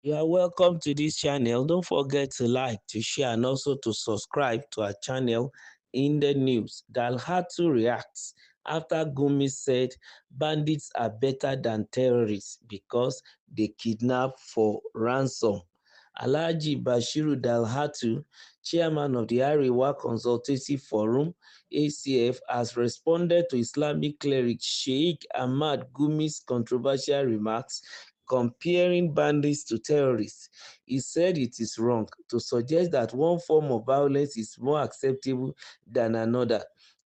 You are welcome to this channel. Don't forget to like, to share, and also to subscribe to our channel. In the news, Dalhatu reacts after Gumi said bandits are better than terrorists because they kidnap for ransom. Alhaji Bashiru Dalhatu, chairman of the Arewa Consultative Forum (ACF), has responded to Islamic cleric Sheikh Ahmad Gumi's controversial remarks comparing bandits to terrorists. He said it is wrong to suggest that one form of violence is more acceptable than another,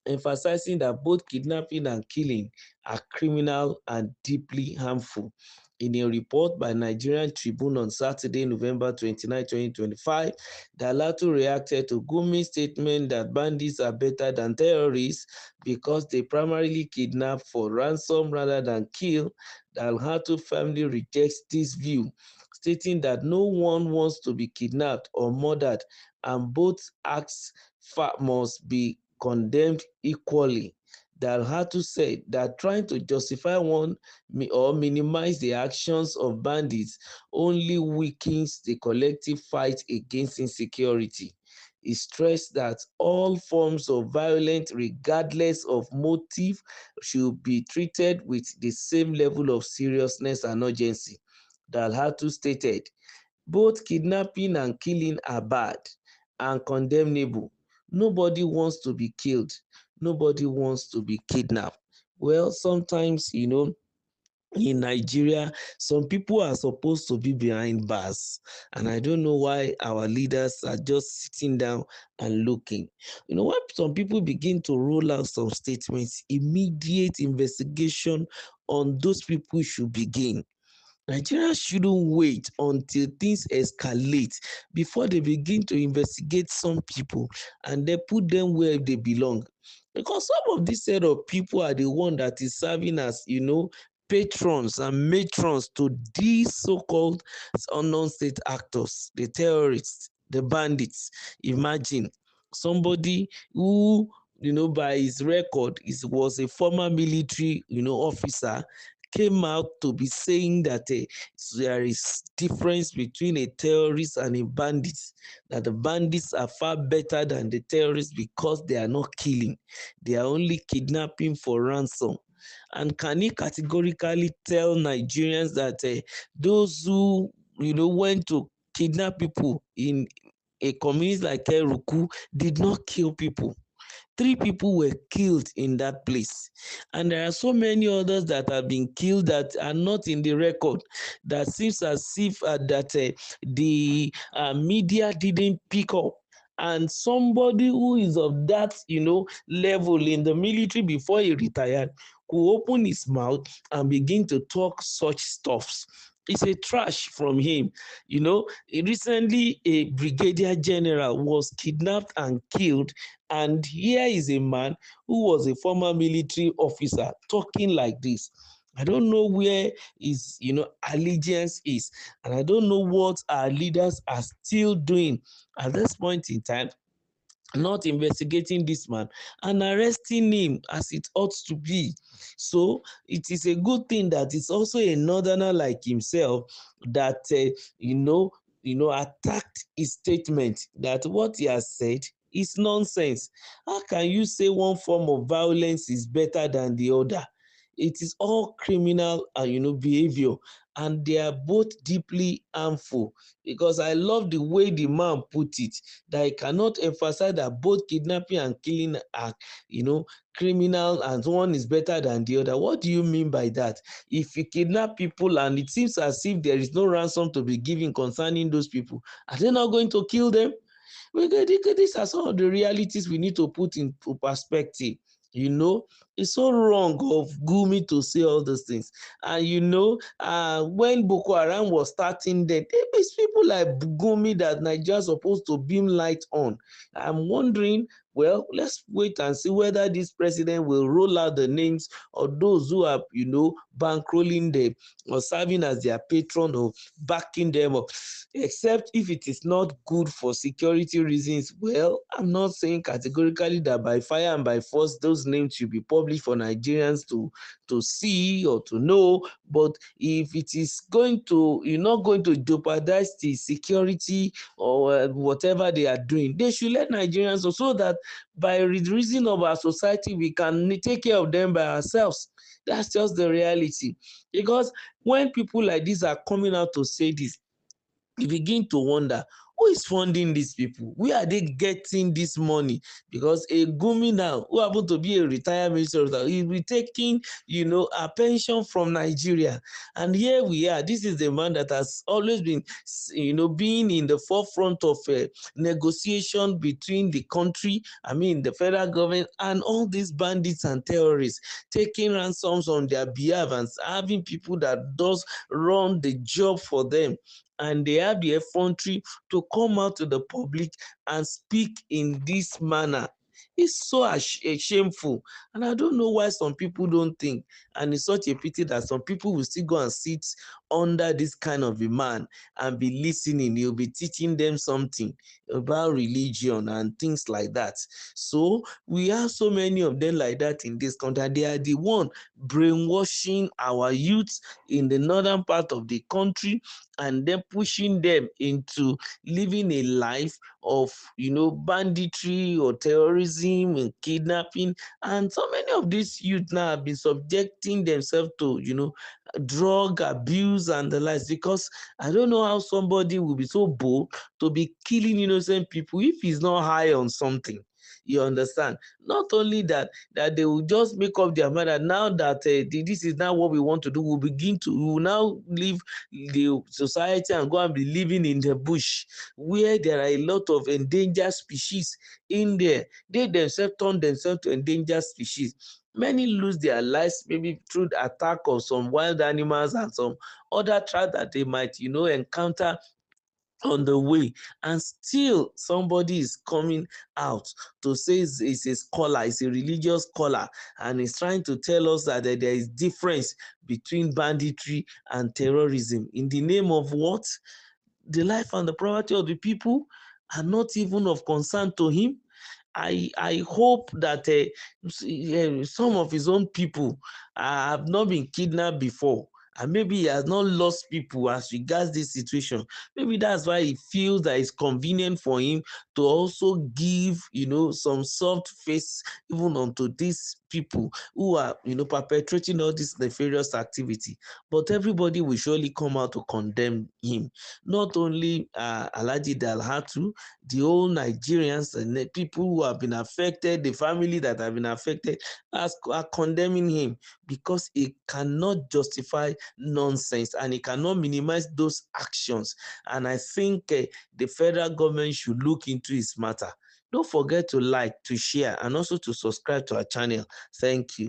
emphasizing that both kidnapping and killing are criminal and deeply harmful. In a report by Nigerian Tribune on Saturday, November 29, 2025, Dalatu reacted to Gumi's statement that bandits are better than terrorists because they primarily kidnap for ransom rather than kill. The Dalhatu family rejects this view, stating that no one wants to be kidnapped or murdered, and both acts must be condemned equally. Dalhatu said that trying to justify one or minimize the actions of bandits only weakens the collective fight against insecurity. He stressed that all forms of violence, regardless of motive, should be treated with the same level of seriousness and urgency. Dalhatu stated, both kidnapping and killing are bad and condemnable. Nobody wants to be killed. Nobody wants to be kidnapped. Well, sometimes, in Nigeria, some people are supposed to be behind bars, and I don't know why our leaders are just sitting down and looking. When some people begin to roll out some statements, immediate investigation on those people should begin. Nigeria shouldn't wait until things escalate before they begin to investigate some people and then put them where they belong. Because some of this set of people are the one that is serving as, patrons and matrons to these so-called unknown state actors, the terrorists, the bandits. Imagine somebody who, by his record, was a former military, officer, came out to be saying that there is difference between a terrorist and a bandit, that the bandits are far better than the terrorists because they are not killing, they are only kidnapping for ransom. And can he categorically tell Nigerians that those who went to kidnap people in a community like Eruku did not kill people? 3 people were killed in that place, and there are so many others that have been killed that are not in the record. That seems as if the media didn't pick up, and somebody who is of that level in the military before he retired could open his mouth and begin to talk such stuffs. It's a trash from him. Recently a brigadier general was kidnapped and killed, and here is a man who was a former military officer talking like this. I don't know where his allegiance is, and I don't know what our leaders are still doing at this point in time, not investigating this man and arresting him as it ought to be. So it is a good thing that it's also a northerner like himself that attacked his statement, that what he has said is nonsense. How can you say one form of violence is better than the other? It is all criminal and behavior, and they are both deeply harmful. Because I love the way the man put it, that I cannot emphasize that both kidnapping and killing are, criminal, and one is better than the other. What do you mean by that? If you kidnap people and it seems as if there is no ransom to be given concerning those people, are they not going to kill them? These are some of the realities we need to put into perspective. It's so wrong of Gumi to say all those things. And when Boko Haram was starting, then it's people like Gumi that Nigeria is supposed to beam light on. I'm wondering Well, let's wait and see whether this president will roll out the names of those who are, bankrolling them or serving as their patron or backing them up. Except if it is not good for security reasons. Well, I'm not saying categorically that by fire and by force those names should be published for Nigerians to see or to know. But if it is going to, you're not going to jeopardize the security or whatever they are doing, they should let Nigerians know, so that by reason of our society we can take care of them by ourselves. That's just the reality. Because when people like this are coming out to say this, you begin to wonder, who is funding these people? Where are they getting this money? Because a Gumi now, who happened to be a retired minister, he will be taking, a pension from Nigeria. And here we are. This is the man that has always been, being in the forefront of negotiation between the country, the federal government, and all these bandits and terrorists, taking ransoms on their behalf and having people that does run the job for them, and they have the effrontery to come out to the public and speak in this manner. It's so shameful, and I don't know why some people don't think, and it's such a pity that some people will still go and sit under this kind of a man and be listening. He'll be teaching them something about religion and things like that. So we have so many of them like that in this country, and they are the one brainwashing our youth in the northern part of the country, and then pushing them into living a life of, banditry or terrorism and kidnapping. And so many of these youth now have been subjecting themselves to, drug abuse and the likes, because I don't know how somebody will be so bold to be killing innocent people if he's not high on something. You understand? Not only that they will just make up their mind that now that this is now what we want to do, we will now leave the society and go and be living in the bush, where there are a lot of endangered species in there. They themselves turn themselves to endangered species. Many lose their lives maybe through the attack of some wild animals and some other threats that they might, encounter on the way. And still somebody is coming out to say it's a scholar, it's a religious scholar, and is trying to tell us that there is difference between banditry and terrorism. In the name of what? The life and the property of the people are not even of concern to him. I hope that some of his own people have not been kidnapped before, and maybe he has not lost people as regards this situation. Maybe that's why he feels that it's convenient for him to also give, some soft face even onto these people who are, perpetrating all this nefarious activity. But everybody will surely come out to condemn him. Not only Alhaji Dalhatu, the whole Nigerians and the people who have been affected, the family that have been affected, are condemning him, because he cannot justify nonsense and he cannot minimize those actions. And I think the federal government should look into his matter. Don't forget to like, to share, and also to subscribe to our channel. Thank you.